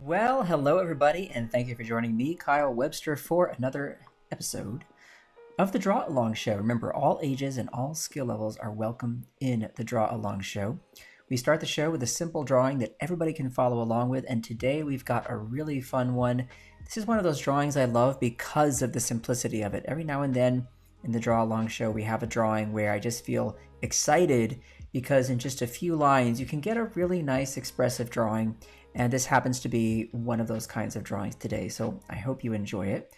Well, hello everybody, and thank you for joining me, Kyle Webster, for another episode of the Draw Along Show. Remember, all ages and all skill levels are welcome in the Draw Along Show. We start the show with a simple drawing that everybody can follow along with, and today we've got a really fun one. This is one of those drawings I love because of the simplicity of it. Every now and then in the Draw Along Show, we have a drawing where I just feel excited because in just a few lines, you can get a really nice expressive drawing. And this happens to be one of those kinds of drawings today, so I hope you enjoy it.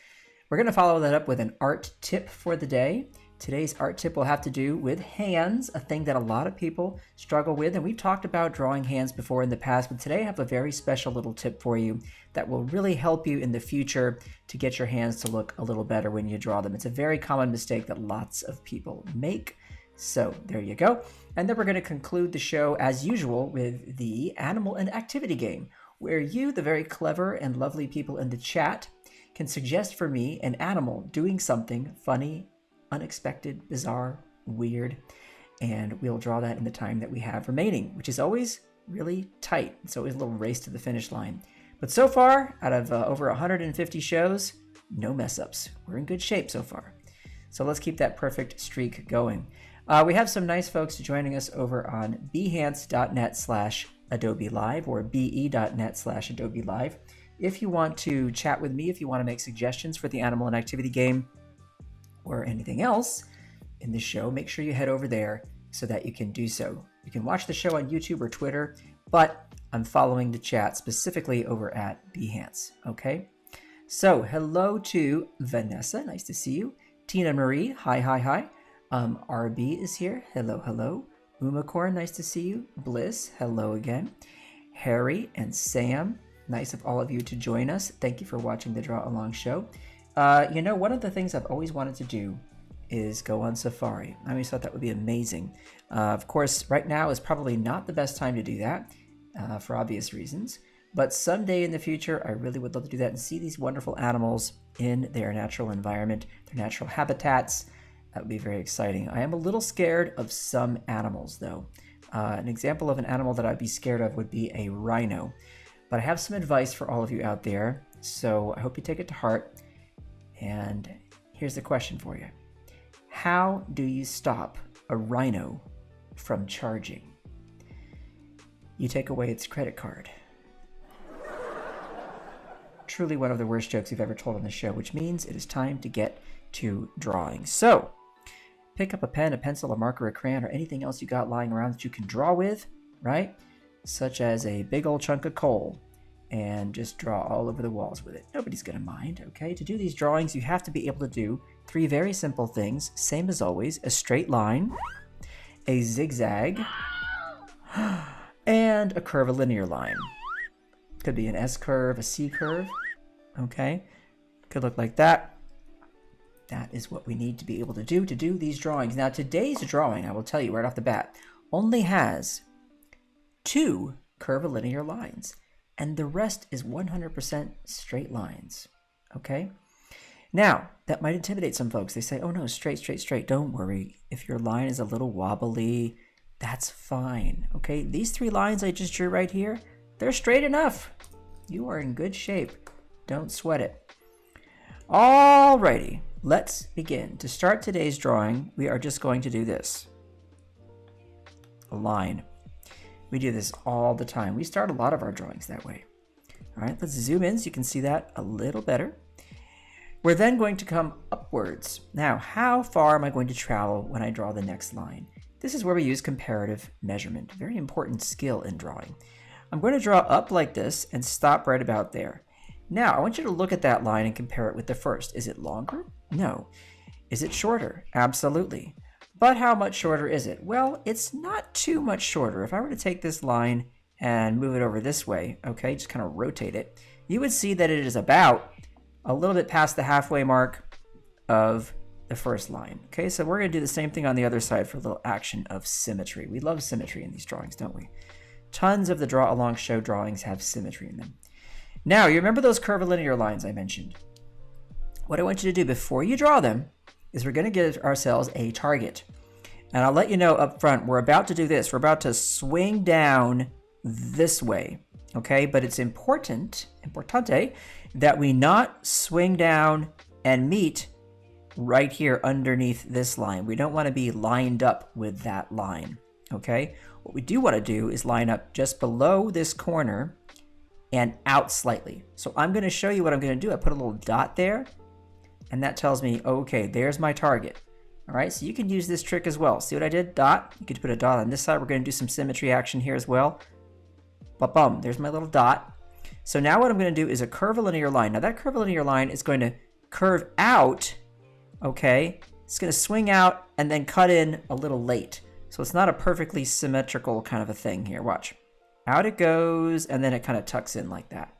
We're going to follow that up with an art tip for the day. Today's art tip will have to do with hands, a thing that a lot of people struggle with. And we've talked about drawing hands before in the past, but today I have a very special little tip for you that will really help you in the future to get your hands to look a little better when you draw them. It's a very common mistake that lots of people make. So there you go. And then we're going to conclude the show as usual with the animal and activity game, where you, the very clever and lovely people in the chat, can suggest for me an animal doing something funny, unexpected, bizarre, weird, and we'll draw that in the time that we have remaining, which is always really tight. It's always a little race to the finish line. But so far, out of over 150 shows, no mess ups. We're in good shape so far. So let's keep that perfect streak going. We have some nice folks joining us over on behance.net/Adobe Live or be.net/Adobe Live. If you want to chat with me, if you want to make suggestions for the animal and activity game or anything else in the show, make sure you head over there so that you can do so. You can watch the show on YouTube or Twitter, but I'm following the chat specifically over at Behance, okay? So hello to Vanessa, nice to see you. Tina Marie, hi. RB is here. Hello. Umacorn, nice to see you. Bliss, hello again. Harry and Sam, nice of all of you to join us. Thank you for watching the Draw Along Show. One of the things I've always wanted to do is go on safari. I always thought that would be amazing. Of course, right now is probably not the best time to do that for obvious reasons. But someday in the future, I really would love to do that and see these wonderful animals in their natural environment, their natural habitats. That would be very exciting. I am a little scared of some animals, though. An example of an animal that I'd be scared of would be a rhino. But I have some advice for all of you out there, so I hope you take it to heart. And here's the question for you. How do you stop a rhino from charging? You take away its credit card. Truly one of the worst jokes we've ever told on the show, which means it is time to get to drawing. So, pick up a pen, a pencil, a marker, a crayon, or anything else you got lying around that you can draw with, right? Such as a big old chunk of coal, and just draw all over the walls with it. Nobody's gonna mind, okay? To do these drawings, you have to be able to do three very simple things, same as always: a straight line, a zigzag, and a curvilinear line. Could be an S curve, a C curve, okay? Could look like that. That is what we need to be able to do these drawings. Now, today's drawing, I will tell you right off the bat, only has 2 curvilinear lines, and the rest is 100% straight lines, okay? Now, that might intimidate some folks. They say, oh no, straight. Don't worry. If your line is a little wobbly, that's fine, okay? These 3 lines I just drew right here, they're straight enough. You are in good shape. Don't sweat it. Alrighty, let's begin. To start today's drawing, we are just going to do this. A line. We do this all the time. We start a lot of our drawings that way. All right, let's zoom in so you can see that a little better. We're then going to come upwards. Now, how far am I going to travel when I draw the next line? This is where we use comparative measurement. Very important skill in drawing. I'm going to draw up like this and stop right about there. Now, I want you to look at that line and compare it with the first. Is it longer? No. Is it shorter? Absolutely. But how much shorter is it? Well, it's not too much shorter. If I were to take this line and move it over this way, okay, just kind of rotate it, you would see that it is about a little bit past the halfway mark of the first line. Okay, so we're going to do the same thing on the other side for a little action of symmetry. We love symmetry in these drawings, don't we? Tons of the Draw Along Show drawings have symmetry in them. Now, you remember those curvilinear lines I mentioned? What I want you to do before you draw them is we're going to give ourselves a target. And I'll let you know up front, we're about to do this. We're about to swing down this way, okay? But it's importante, that we not swing down and meet right here underneath this line. We don't want to be lined up with that line, okay? What we do want to do is line up just below this corner and out slightly. So I'm going to show you what I'm going to do. I put a little dot there, and that tells me, okay, there's my target. All right, so you can use this trick as well. See what I did? Dot. You could put a dot on this side. We're going to do some symmetry action here as well. Ba-bum, there's my little dot. So now what I'm going to do is a curvilinear line. Now that curvilinear line is going to curve out, okay? It's going to swing out and then cut in a little late. So it's not a perfectly symmetrical kind of a thing here. Watch. Out it goes, and then it kind of tucks in like that.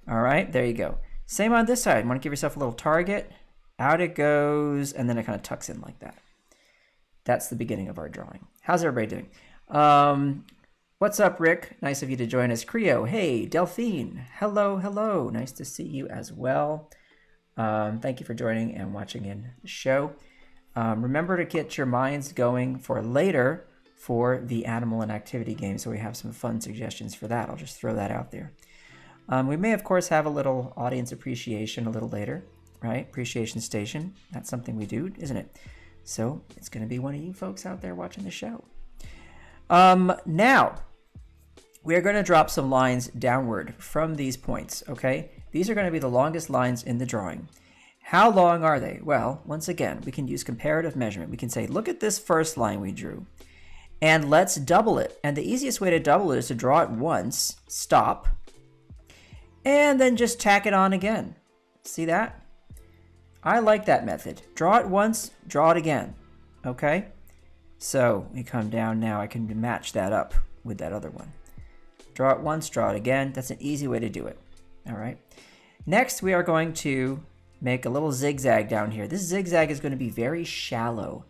All right, there you go. Same on this side. You want to give yourself a little target. Out it goes, and then it kind of tucks in like that. That's the beginning of our drawing. How's everybody doing? What's up, Rick? Nice of you to join us. Creo, hey. Delphine, hello, hello. Nice to see you as well. Thank you for joining and watching in the show. Remember to get your minds going for later for the animal and activity game, so we have some fun suggestions for that. I'll just throw that out there. We may, of course, have a little audience appreciation a little later, right? Appreciation station. That's something we do, isn't it? So it's going to be one of you folks out there watching the show. Now, we are going to drop some lines downward from these points, okay? These are going to be the longest lines in the drawing. How long are they? Well, once again, we can use comparative measurement. We can say, look at this first line we drew, and let's double it. And the easiest way to double it is to draw it once, stop, and then just tack it on again. See that? I like that method. Draw it once, draw it again, okay? So we come down now. I can match that up with that other one. Draw it once, draw it again. That's an easy way to do it, all right? Next, we are going to make a little zigzag down here. This zigzag is going to be very shallow.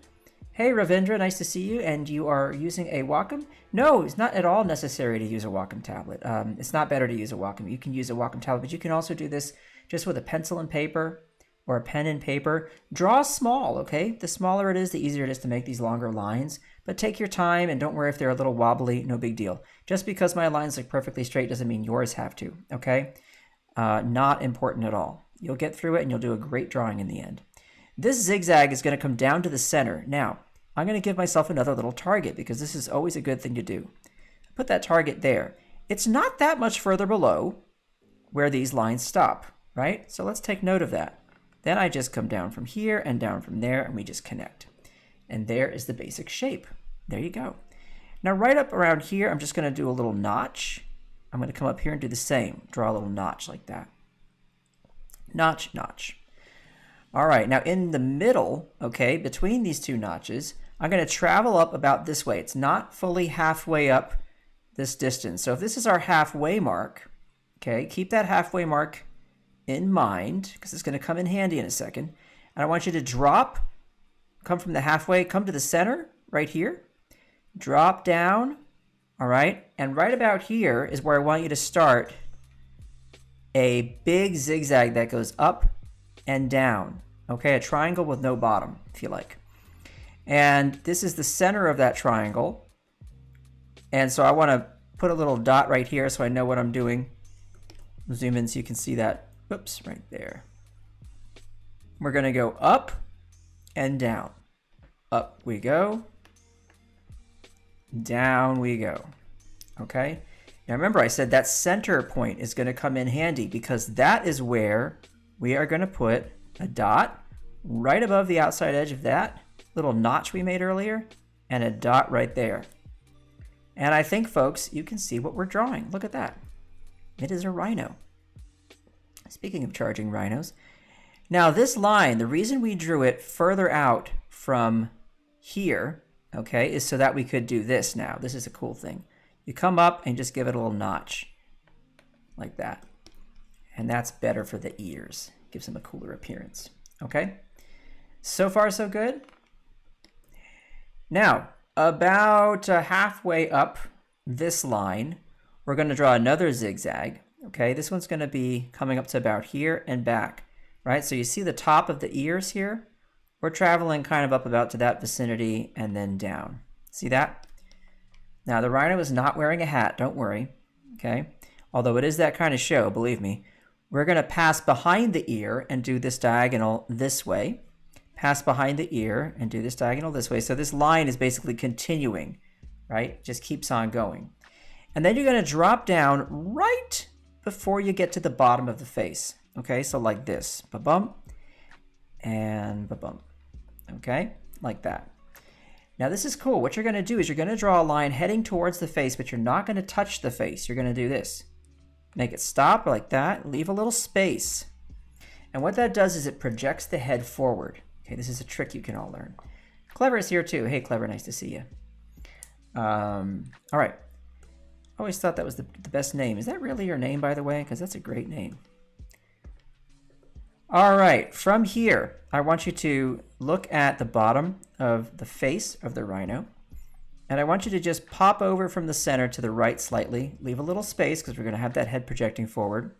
Hey, Ravindra, nice to see you. And you are using a Wacom? No, it's not at all necessary to use a Wacom tablet. It's not better to use a Wacom. You can use a Wacom tablet, but you can also do this just with a pencil and paper or a pen and paper. Draw small, okay? The smaller it is, the easier it is to make these longer lines. But take your time and don't worry if they're a little wobbly, no big deal. Just because my lines look perfectly straight doesn't mean yours have to, okay? Not important at all. You'll get through it and you'll do a great drawing in the end. This zigzag is going to come down to the center. Now, I'm going to give myself another little target because this is always a good thing to do. Put that target there. It's not that much further below where these lines stop, right? So let's take note of that. Then I just come down from here and down from there, and we just connect. And there is the basic shape. There you go. Now right up around here, I'm just going to do a little notch. I'm going to come up here and do the same. Draw a little notch like that. Notch, notch. All right, now in the middle, okay, between these two notches, I'm going to travel up about this way. It's not fully halfway up this distance. So if this is our halfway mark, okay, keep that halfway mark in mind because it's going to come in handy in a second. And I want you to drop, come from the halfway, come to the center right here, drop down, all right? And right about here is where I want you to start a big zigzag that goes up and down, okay? A triangle with no bottom, if you like. And this is the center of that triangle. And so I want to put a little dot right here so I know what I'm doing. Zoom in so you can see that. Whoops, right there. We're going to go up and down. Up we go. Down we go. Okay? Now remember I said that center point is going to come in handy because that is where we are going to put a dot right above the outside edge of that little notch we made earlier and a dot right there. And I think, folks, you can see what we're drawing. Look at that. It is a rhino. Speaking of charging rhinos. Now this line, the reason we drew it further out from here, okay, is so that we could do this now. This is a cool thing. You come up and just give it a little notch like that. And that's better for the ears. Gives them a cooler appearance. Okay? So far, so good? Now, about halfway up this line, we're going to draw another zigzag. Okay, this one's going to be coming up to about here and back, right? So you see the top of the ears here? We're traveling kind of up about to that vicinity and then down. See that? Now, the rhino is not wearing a hat, don't worry, okay? although it is that kind of show, believe me. We're going to pass behind the ear and do this diagonal this way. Pass behind the ear and do this diagonal this way. So this line is basically continuing, right? Just keeps on going. And then you're going to drop down right before you get to the bottom of the face. Okay, so like this. Ba-bump and ba-bump. Okay, like that. Now this is cool. What you're going to do is you're going to draw a line heading towards the face, but you're not going to touch the face. You're going to do this. Make it stop like that. Leave a little space. And what that does is it projects the head forward. Okay, this is a trick you can all learn. Clever is here too. Hey, Clever, nice to see you. All right. I always thought that was the best name. Is that really your name, by the way? Because that's a great name. All right, from here, I want you to look at the bottom of the face of the rhino. And I want you to just pop over from the center to the right slightly. Leave a little space because we're going to have that head projecting forward.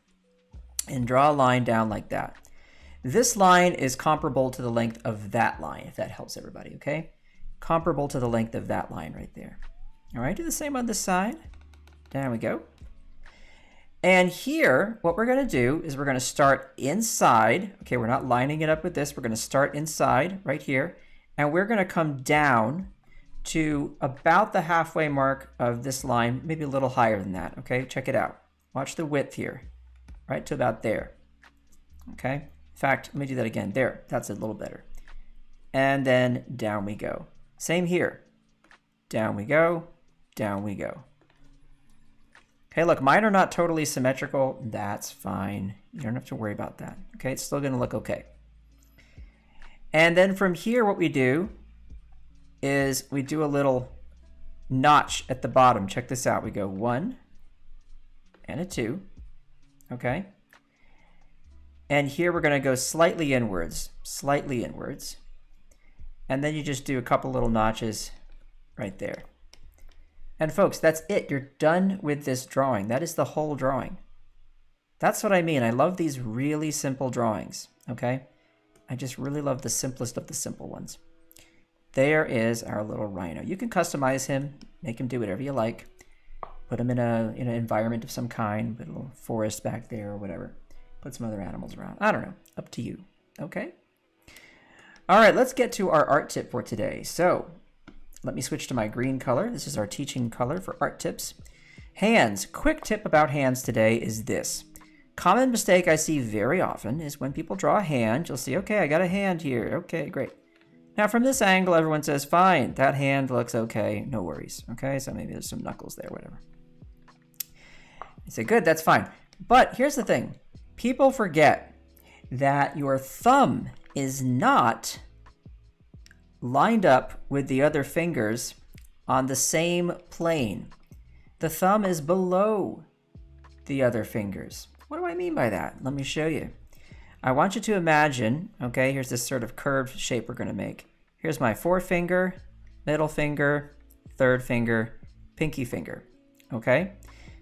And draw a line down like that. This line is comparable to the length of that line, if that helps everybody, okay? Comparable to the length of that line right there. All right, do the same on this side. There we go. And here, what we're going to do is we're going to start inside. Okay, we're not lining it up with this. We're going to start inside right here. And we're going to come down to about the halfway mark of this line, maybe a little higher than that. Okay, check it out. Watch the width here, right to about there. Okay, in fact, let me do that again. There, that's a little better. And then down we go. Same here. Down we go, down we go. Okay, look, mine are not totally symmetrical. That's fine. You don't have to worry about that. Okay, it's still going to look okay. And then from here, what we do is we do a little notch at the bottom. Check this out. We go 1 and a 2. Okay. And here we're going to go slightly inwards. Slightly inwards. And then you just do a couple little notches right there. And folks, that's it. You're done with this drawing. That is the whole drawing. That's what I mean. I love these really simple drawings, okay? I just really love the simplest of the simple ones. There is our little rhino. You can customize him, make him do whatever you like. Put him in an environment of some kind, put a little forest back there or whatever. Put some other animals around. I don't know. Up to you, okay? All right, let's get to our art tip for today. So, let me switch to my green color. This is our teaching color for art tips. Hands. Quick tip about hands today is this. Common mistake I see very often is when people draw a hand, you'll see, okay, I got a hand here. Okay, great. Now from this angle, everyone says, fine, that hand looks okay. No worries. Okay, so maybe there's some knuckles there, whatever. You say, good, that's fine. But here's the thing. People forget that your thumb is not lined up with the other fingers on the same plane. The thumb is below the other fingers. What do I mean by that? Let me show you. I want you to imagine, okay, here's this sort of curved shape we're going to make. Here's my forefinger, middle finger, third finger, pinky finger, okay?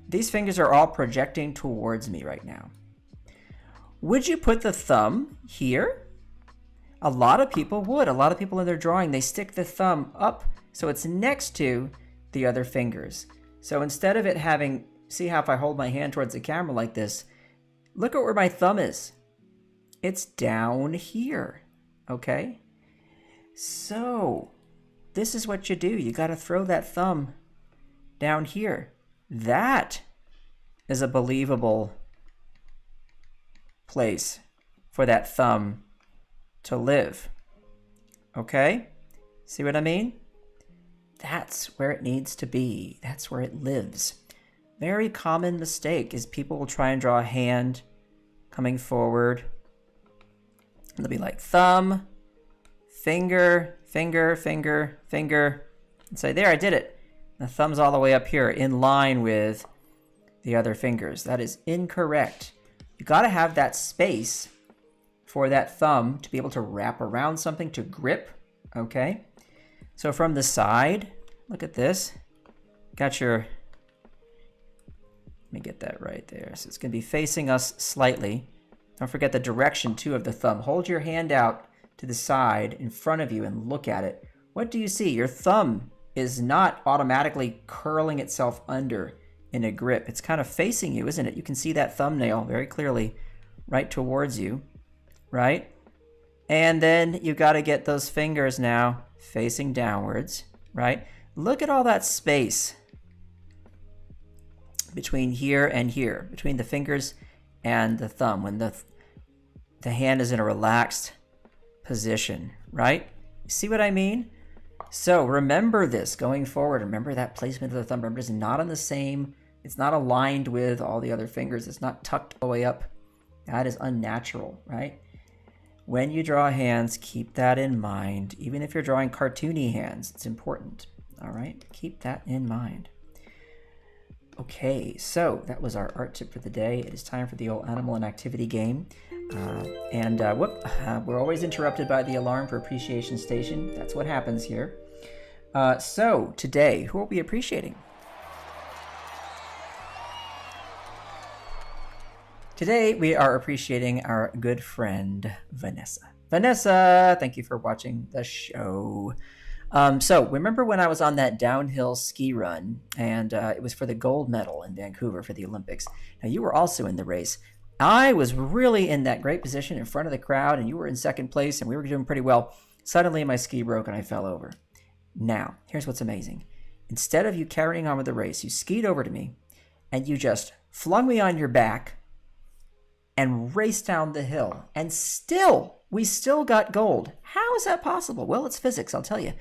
These fingers are all projecting towards me right now. Would you put the thumb here? A lot of people would. A lot of people in their drawing, they stick the thumb up so it's next to the other fingers. So instead of it having, see how if I hold my hand towards the camera like this, look at where my thumb is. It's down here, okay? So this is what you do. You got to throw that thumb down here. That is a believable place for that thumb to live. Okay? See what I mean? That's where it needs to be. That's where it lives. Very common mistake is people will try and draw a hand coming forward. They'll be like thumb, finger, finger, finger, finger, and say, there, I did it. The thumb's all the way up here in line with the other fingers. That is incorrect. You got to have that space for that thumb to be able to wrap around something, to grip, okay? So from the side, look at this. Got your, let me get that right there. So it's going to be facing us slightly. Don't forget the direction, too, of the thumb. Hold your hand out to the side in front of you and look at it. What do you see? Your thumb is not automatically curling itself under in a grip. It's kind of facing you, isn't it? You can see that thumbnail very clearly right towards you, right? And then you got to get those fingers now facing downwards, right? Look at all that space between here and here, between the fingers and the thumb, when the hand is in a relaxed position, right? You see what I mean? So remember this going forward. Remember that placement of the thumb. Remember, it's not on the same, it's not aligned with all the other fingers. It's not tucked all the way up. That is unnatural, right? When you draw hands, keep that in mind. Even if you're drawing cartoony hands, it's important, all right? Keep that in mind. Okay, so that was our art tip for the day. It is time for the old animal and activity game. We're always interrupted by the alarm for appreciation station. That's what happens here. So today, who are we appreciating? Today, we are appreciating our good friend, Vanessa. Vanessa, thank you for watching the show. So remember when I was on that downhill ski run, and it was for the gold medal in Vancouver for the Olympics. Now, you were also in the race. I was really in that great position in front of the crowd, and you were in second place, and we were doing pretty well. Suddenly, my ski broke, and I fell over. Now, here's what's amazing. Instead of you carrying on with the race, you skied over to me, and you just flung me on your back and raced down the hill. And we still got gold. How is that possible? Well, it's physics, I'll tell you.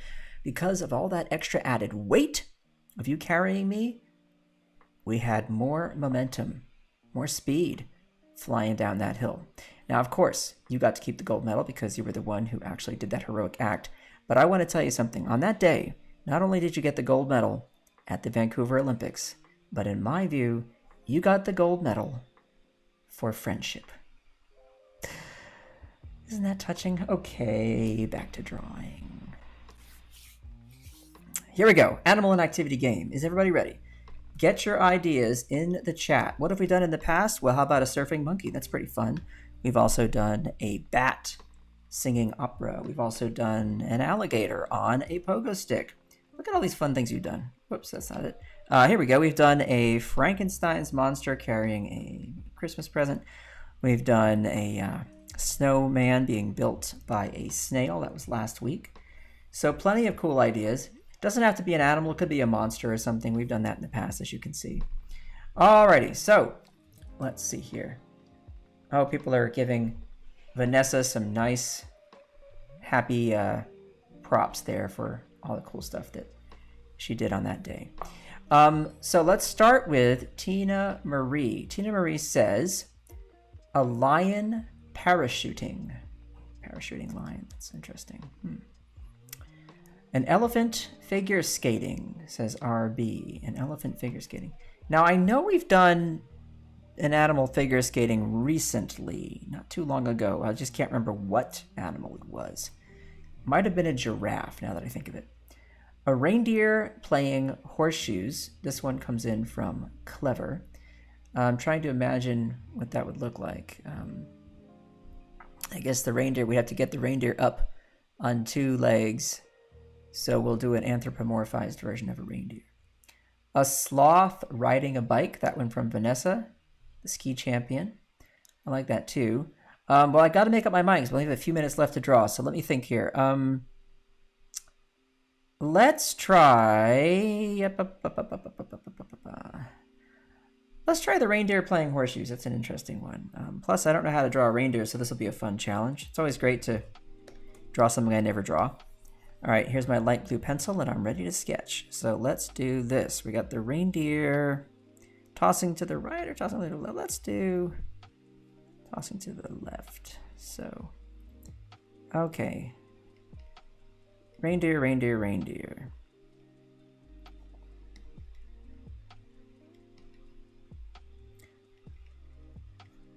Because of all that extra added weight of you carrying me, we had more momentum, more speed flying down that hill. Now, of course, you got to keep the gold medal because you were the one who actually did that heroic act. But I want to tell you something. On that day, not only did you get the gold medal at the Vancouver Olympics, but in my view, you got the gold medal for friendship. Isn't that touching? Okay, back to drawing. Here we go. Animal and activity game. Is everybody ready? Get your ideas in the chat. What have we done in the past? Well, how about a surfing monkey? That's pretty fun. We've also done a bat singing opera. We've also done an alligator on a pogo stick. Look at all these fun things you've done. Whoops, that's not it. Here we go. We've done a Frankenstein's monster carrying a Christmas present. We've done a snowman being built by a snail. That was last week. So plenty of cool ideas. Doesn't have to be an animal. It could be a monster or something. We've done that in the past, as you can see. Alrighty, so let's see here. Oh, people are giving Vanessa some nice, happy props there for all the cool stuff that she did on that day. So let's start with Tina Marie. Tina Marie says, a lion parachuting. Parachuting lion. That's interesting. An elephant figure skating, says RB. An elephant figure skating. Now, I know we've done an animal figure skating recently, not too long ago. I just can't remember what animal it was. Might have been a giraffe, now that I think of it. A reindeer playing horseshoes. This one comes in from Clever. I'm trying to imagine what that would look like. I guess the reindeer, we have to get the reindeer up on two legs. So we'll do an anthropomorphized version of a reindeer. A sloth riding a bike. That one from Vanessa, the ski champion. I like that too. Well, I got to make up my mind because we only have a few minutes left to draw. So let me think here. Let's try... Let's try the reindeer playing horseshoes. That's an interesting one. Plus, I don't know how to draw a reindeer, so this will be a fun challenge. It's always great to draw something I never draw. All right, here's my light blue pencil, and I'm ready to sketch. So let's do this. We got the reindeer tossing to the right or tossing to the left. Let's do tossing to the left. So, okay. Reindeer, reindeer, reindeer.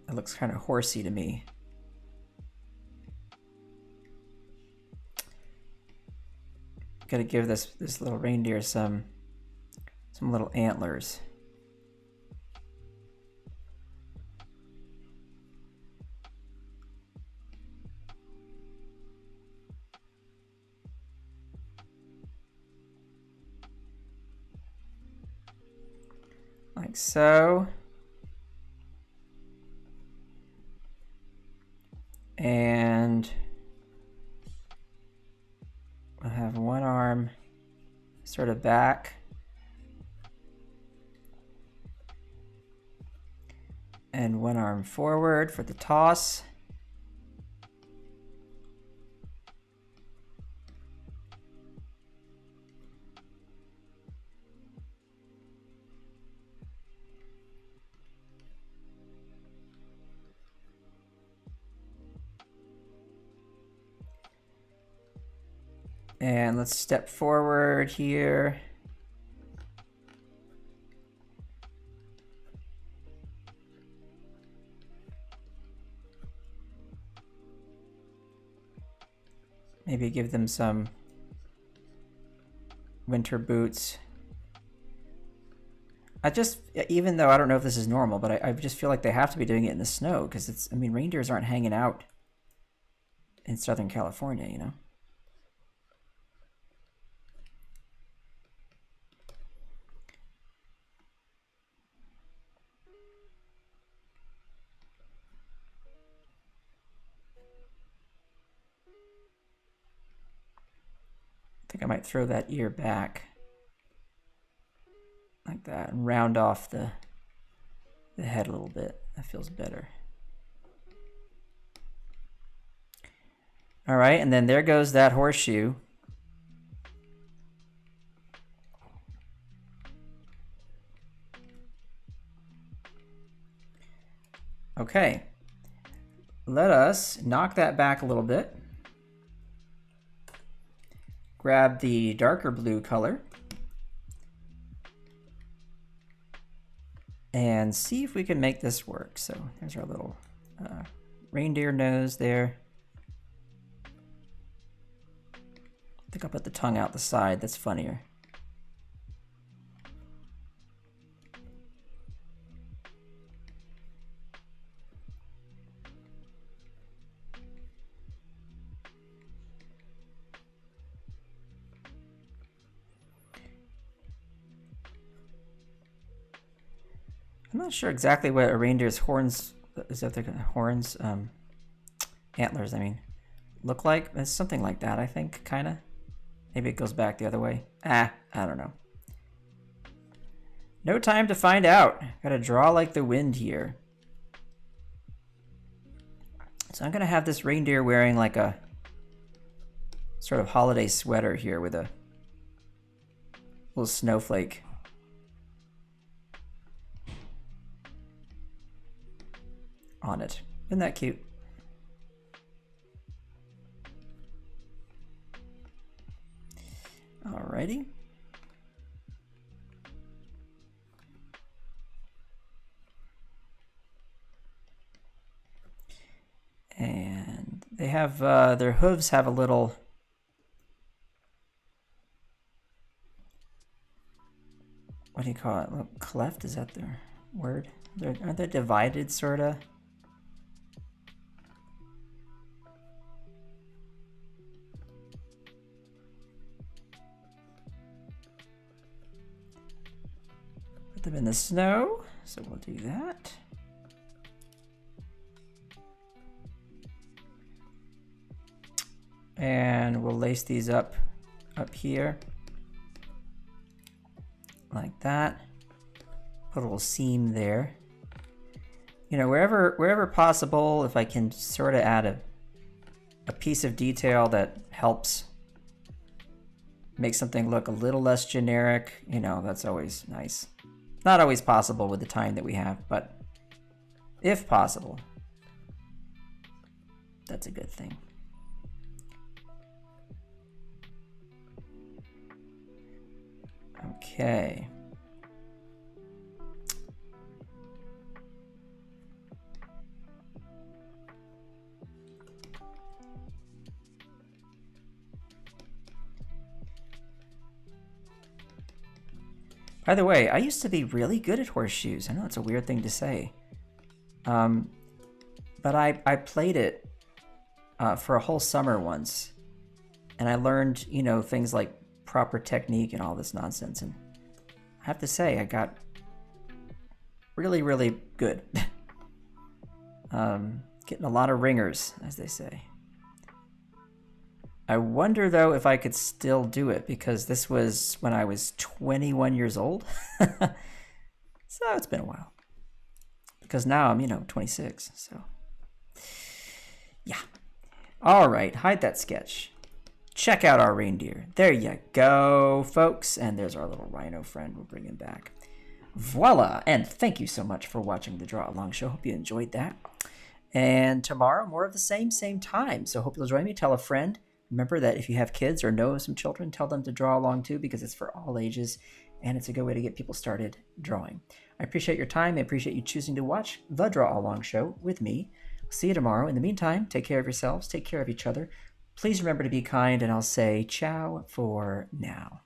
It looks kind of horsey to me. Got to give this little reindeer some little antlers. Like so. And we'll have one arm sort of back. And one arm forward for the toss. And let's step forward here. Maybe give them some winter boots. Even though I don't know if this is normal, but I just feel like they have to be doing it in the snow because it's, I mean, reindeers aren't hanging out in Southern California, you know? I think I might throw that ear back like that and round off the head a little bit. That feels better. All right, and then there goes that horseshoe. Okay, let us knock that back a little bit. Grab the darker blue color and see if we can make this work. So there's our little reindeer nose there. I think I'll put the tongue out the side. That's funnier. I'm not sure exactly what a reindeer's horns, is that their horns, antlers, I mean, look like. It's something like that, I think, kind of. Maybe it goes back the other way. I don't know. No time to find out. Gotta draw like the wind here. So I'm gonna have this reindeer wearing like a sort of holiday sweater here with a little snowflake on it. Isn't that cute? Alrighty. And they have their hooves have a little what do you call it? Little cleft, is that their word? Aren't they divided sorta? Put them in the snow, so we'll do that. And we'll lace these up here like that. Put a little seam there. You know, wherever possible, if I can sort of add a piece of detail that helps make something look a little less generic, you know, that's always nice. Not always possible with the time that we have, but if possible, that's a good thing. Okay. By the way, I used to be really good at horseshoes. I know it's a weird thing to say. But I played it for a whole summer once. And I learned, you know, things like proper technique and all this nonsense. And I have to say, I got Really, really good. Getting a lot of ringers, as they say. I wonder, though, if I could still do it, because this was when I was 21 years old. So it's been a while. Because now I'm, 26, so. Yeah. All right, hide that sketch. Check out our reindeer. There you go, folks. And there's our little rhino friend. We'll bring him back. Voila! And thank you so much for watching the Draw Along Show. Hope you enjoyed that. And tomorrow, more of the same time. So hope you'll join me. Tell a friend. Remember that if you have kids or know some children, tell them to draw along too, because it's for all ages, and it's a good way to get people started drawing. I appreciate your time. I appreciate you choosing to watch the Draw Along Show with me. See you tomorrow. In the meantime, take care of yourselves. Take care of each other. Please remember to be kind, and I'll say ciao for now.